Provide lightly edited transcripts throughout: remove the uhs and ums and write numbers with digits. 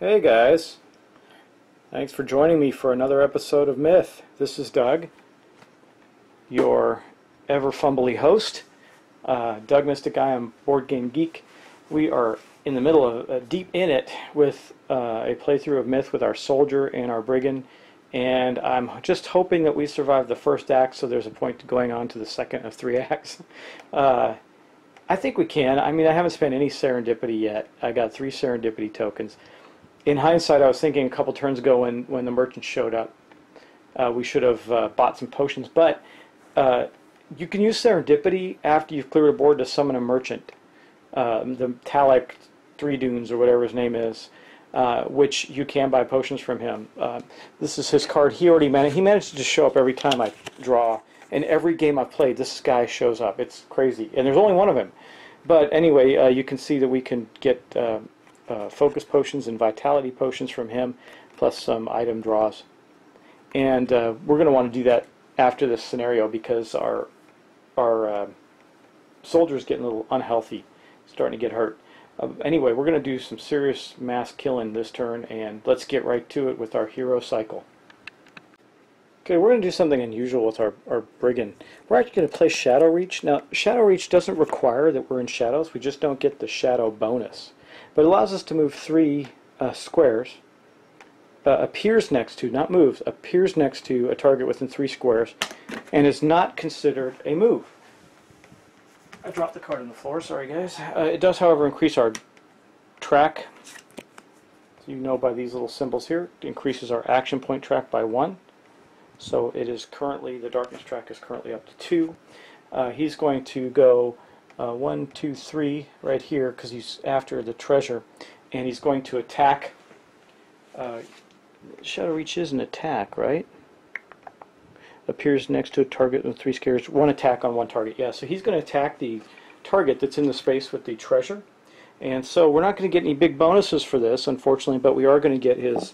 Hey guys, thanks for joining me for another episode of Myth. This is Doug, your ever fumbly host. Doug Mystic, I am Board Game Geek. We are in the middle of, deep in it with a playthrough of Myth with our soldier and our brigand, and I'm just hoping that we survive the first act so there's a point to going on to the second of 3 acts. I think we can. I mean, I haven't spent any serendipity yet. I got 3 serendipity tokens. In hindsight, I was thinking a couple turns ago when the merchant showed up, we should have bought some potions. But you can use serendipity after you've cleared a board to summon a merchant, the Talek 3 Dunes or whatever his name is, which you can buy potions from him. This is his card. He managed to just show up every time I draw. In every game I've played, this guy shows up. It's crazy, and there's only one of him. But anyway, you can see that we can get focus potions and vitality potions from him, plus some item draws. And we're going to want to do that after this scenario because our soldier's getting a little unhealthy, starting to get hurt. Anyway, we're going to do some serious mass killing this turn, and let's get right to it with our hero cycle. Okay, we're going to do something unusual with our brigand. We're actually going to play Shadow Reach. Now, Shadow Reach doesn't require that we're in shadows. We just don't get the shadow bonus. But it allows us to move 3 squares, appears next to, not moves, appears next to a target within 3 squares, and is not considered a move. I dropped the card on the floor, sorry guys. It does, however, increase our track. So you know by these little symbols here, it increases our action point track by 1. So it is currently, the darkness track is currently up to 2. He's going to go 1, 2, 3 right here because he's after the treasure, and he's going to attack. Shadow Reach is an attack, right? Appears next to a target with 3 squares. 1 attack on 1 target. Yeah, so he's going to attack the target that's in the space with the treasure. And so we're not going to get any big bonuses for this, unfortunately, but we are going to get his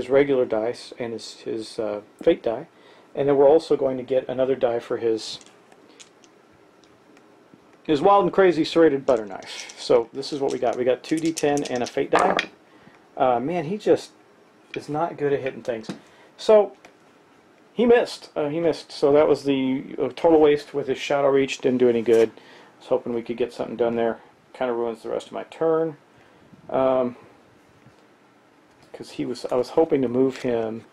regular dice and his fate die, and then we're also going to get another die for his wild and crazy serrated butter knife. So this is what we got. We got 2d10 and a fate die. Man, he just is not good at hitting things. So he missed. So that was the total waste with his Shadow Reach. Didn't do any good. I was hoping we could get something done there. Kind of ruins the rest of my turn. Because I was hoping to move him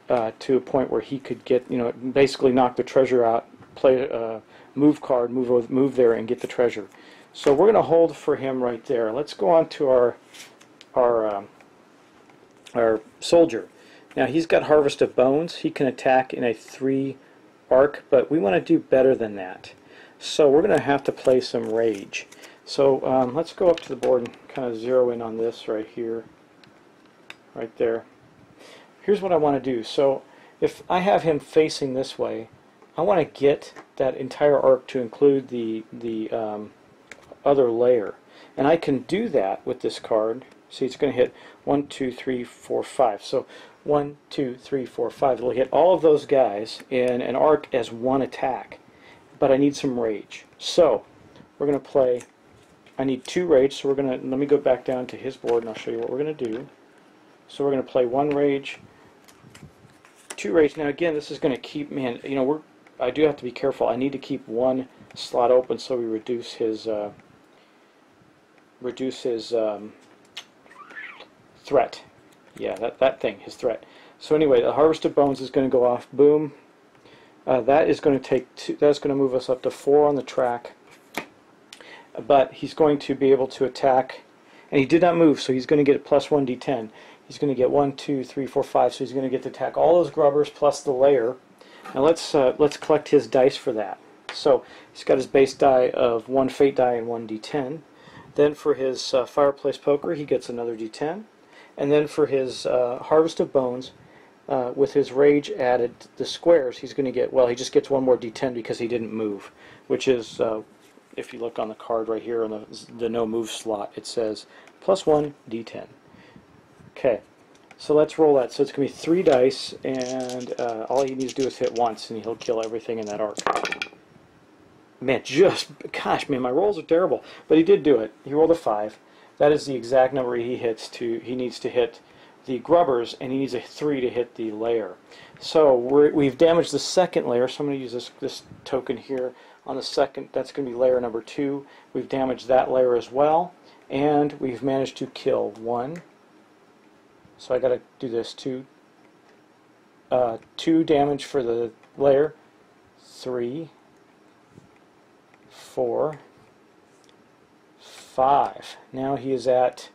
to a point where he could get, basically knock the treasure out, play a move card, move there, and get the treasure. So we're going to hold for him right there. Let's go on to our soldier. Now he's got Harvest of Bones. He can attack in a 3 arc, but we want to do better than that. So we're going to have to play some Rage. So let's go up to the board and kind of zero in on this right here. Right there. Here's what I want to do. So if I have him facing this way, I want to get that entire arc to include the other layer, and I can do that with this card. See, it's going to hit 1, 2, 3, 4, 5. So 1, 2, 3, 4, 5. It'll hit all of those guys in an arc as 1 attack, but I need some rage. So we're going to play. I need 2 rage. So we're going to let me go back down to his board, and I'll show you what we're going to do. So we're going to play 1 rage, 2 rage. Now again, this is going to keep, man, I do have to be careful. I need to keep 1 slot open so we reduce his threat. Yeah, that thing, his threat. So anyway, the Harvest of Bones is going to go off. Boom. That is going to take 2. That's going to move us up to 4 on the track. But he's going to be able to attack, and he did not move, so he's going to get +1 d10. He's going to get 1, 2, 3, 4, 5. So he's going to get to attack all those grubbers plus the layer. Now let's collect his dice for that. So he's got his base die of 1 fate die and 1 d10. Then for his fireplace poker, he gets another d10. And then for his Harvest of Bones, with his rage added, the squares, he's going to get, well, he just gets 1 more d10 because he didn't move, which is, if you look on the card right here on the no move slot, it says +1 d10. Okay, so let's roll that. So it's going to be 3 dice, and all he needs to do is hit once, and he'll kill everything in that arc. Man, gosh, man, my rolls are terrible. But he did do it. He rolled a 5. That is the exact number he needs to hit the grubbers, and he needs a 3 to hit the layer. So we've damaged the second layer, so I'm going to use this token here on the second. That's going to be layer number 2. We've damaged that layer as well, and we've managed to kill 1. So I got to do this 2 damage for the layer, 3, 4, 5. Now he is at,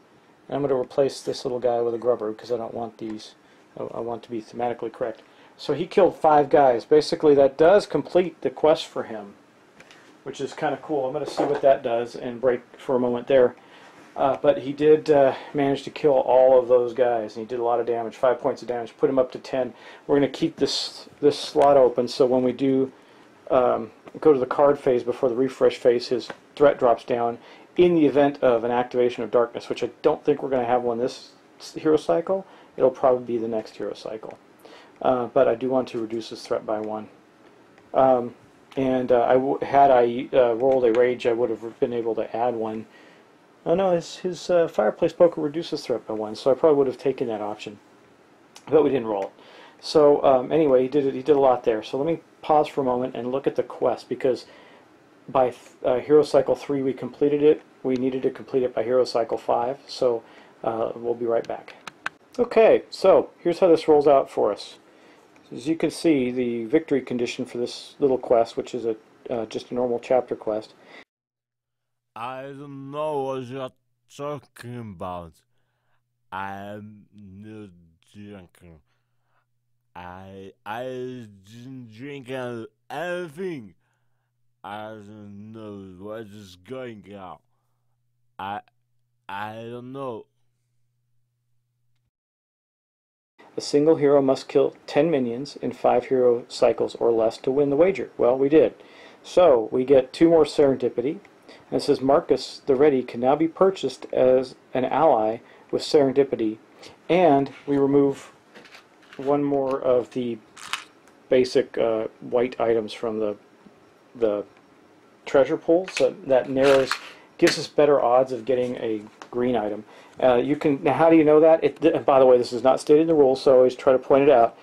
and I'm going to replace this little guy with a grubber because I don't want these, I want to be thematically correct. So he killed 5 guys. Basically that does complete the quest for him, which is kind of cool. I'm going to see what that does and break for a moment there. But he did manage to kill all of those guys, and he did a lot of damage, 5 points of damage, put him up to 10. We're going to keep this slot open, so when we do go to the card phase before the refresh phase, his threat drops down in the event of an activation of darkness, which I don't think we're going to have one this hero cycle. It'll probably be the next hero cycle. But I do want to reduce his threat by 1. Had I rolled a rage, I would have been able to add 1. Oh no, his fireplace poker reduces threat by 1, so I probably would have taken that option, but we didn't roll it. So anyway, he did a lot there. So let me pause for a moment and look at the quest, because by Hero Cycle 3 we completed it. We needed to complete it by Hero Cycle 5, so we'll be right back. Okay, so here's how this rolls out for us. As you can see, the victory condition for this little quest, which is just a normal chapter quest. I don't know what you're talking about. I'm not drinking. I didn't drink anything. I don't know what is going on. I don't know. A single hero must kill 10 minions in 5 hero cycles or less to win the wager. Well, we did. So we get 2 more serendipity. And it says Marcus the Ready can now be purchased as an ally with serendipity, and we remove 1 more of the basic white items from the treasure pool, so that gives us better odds of getting a green item. Now, how do you know that? By the way, this is not stated in the rules, so I always try to point it out.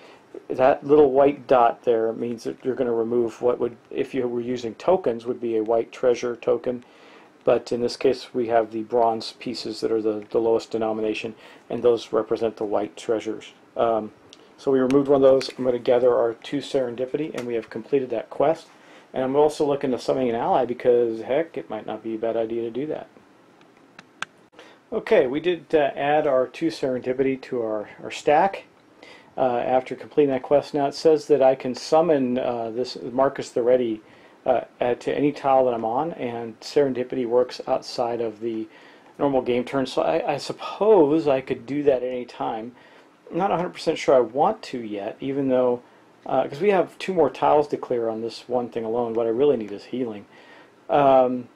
That little white dot there means that you're going to remove what would, if you were using tokens, would be a white treasure token. But in this case, we have the bronze pieces that are the lowest denomination, and those represent the white treasures. So we removed 1 of those. I'm going to gather our 2 serendipity, and we have completed that quest. And I'm also looking to summon an ally because, heck, it might not be a bad idea to do that. Okay, we did add our 2 serendipity to our stack after completing that quest. Now it says that I can summon this Marcus the Ready to any tile that I'm on, and serendipity works outside of the normal game turn, so I suppose I could do that at any time. I'm not 100% sure I want to yet, even though, because we have 2 more tiles to clear on this one thing alone. What I really need is healing. And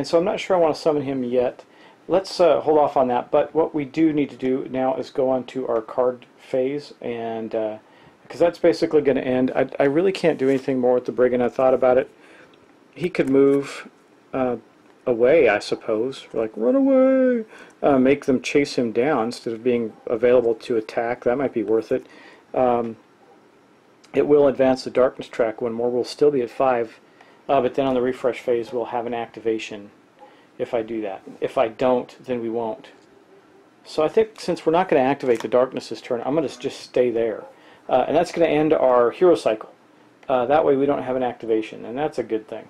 so I'm not sure I want to summon him yet. Let's hold off on that, but what we do need to do now is go on to our card phase, and because that's basically going to end. I really can't do anything more with the Brigand. I thought about it. He could move away, I suppose. Like, run away! Make them chase him down instead of being available to attack. That might be worth it. It will advance the darkness track 1 more. We'll still be at 5, but then on the refresh phase we'll have an activation if I do that. If I don't, then we won't. So I think since we're not going to activate the darkness this turn, I'm going to just stay there. And that's going to end our hero cycle. That way we don't have an activation, and that's a good thing.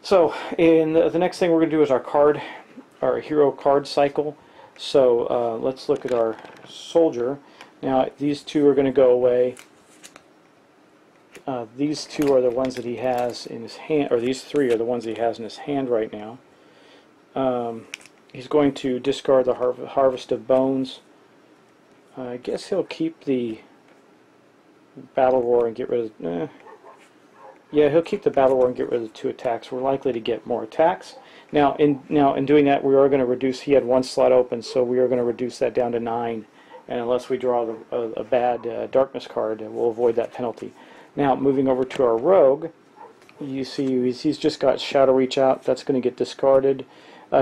So in the next thing we're going to do is our hero card cycle. So let's look at our soldier. Now these 2 are going to go away. These 2 are the ones that he has in his hand, or these 3 are the ones that he has in his hand right now. He's going to discard the Harvest of Bones. I guess he'll keep the Battle Roar and get rid of... Yeah, he'll keep the Battle Roar and get rid of the 2 attacks. We're likely to get more attacks. Now in doing that, we are going to reduce... He had 1 slot open, so we are going to reduce that down to 9. And unless we draw a bad Darkness card, we'll avoid that penalty. Now, moving over to our Rogue, you see he's just got Shadow Reach out. That's going to get discarded.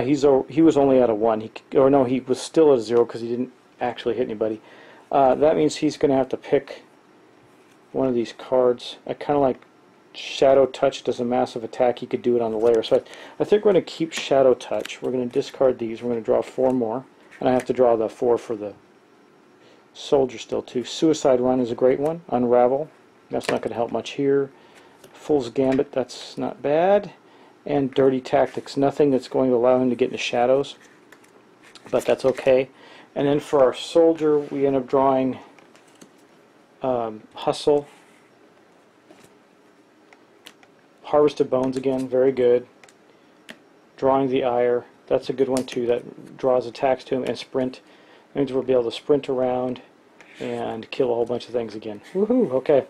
he was only at a 1. Or no, he was still at a 0 because he didn't actually hit anybody. That means he's going to have to pick one of these cards. I kind of like Shadow Touch does a massive attack. He could do it on the layer. So I think we're going to keep Shadow Touch. We're going to discard these. We're going to draw 4 more. And I have to draw the 4 for the soldier still too. Suicide Run is a great one. Unravel. That's not going to help much here. Fool's Gambit, that's not bad. And Dirty Tactics, nothing that's going to allow him to get into shadows, but that's okay. And then for our soldier, we end up drawing Hustle. Harvested Bones again, very good. Drawing the Ire, that's a good one too. That draws attacks to him. And Sprint, that means we'll be able to sprint around and kill a whole bunch of things again. Woohoo! Okay.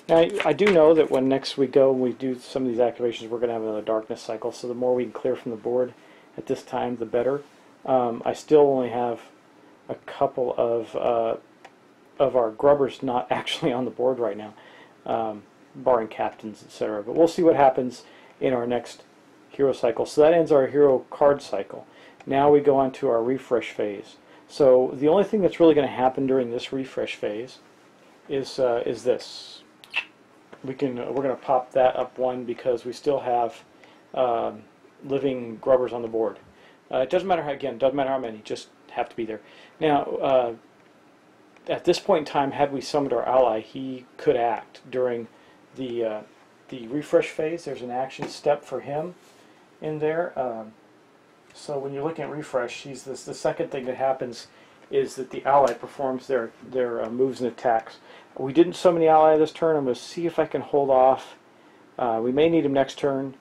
Now I do know that when next we go and we do some of these activations, we're going to have another darkness cycle. So the more we can clear from the board at this time, the better. I still only have a couple of our grubbers not actually on the board right now, barring captains, etc. But we'll see what happens in our next hero cycle. So that ends our hero card cycle. Now we go on to our refresh phase. So the only thing that's really going to happen during this refresh phase is this. We're going to pop that up 1 because we still have living grubbers on the board. It doesn't matter how many, just have to be there. Now, at this point in time, had we summoned our ally, he could act during the refresh phase. There's an action step for him in there. So when you're looking at refresh, the second thing that happens is that the ally performs their moves and attacks. We didn't summon the ally this turn. I'm going to see if I can hold off. We may need him next turn,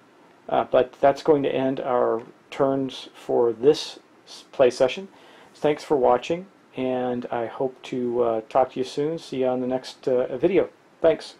but that's going to end our turns for this play session. Thanks for watching, and I hope to talk to you soon. See you on the next video. Thanks.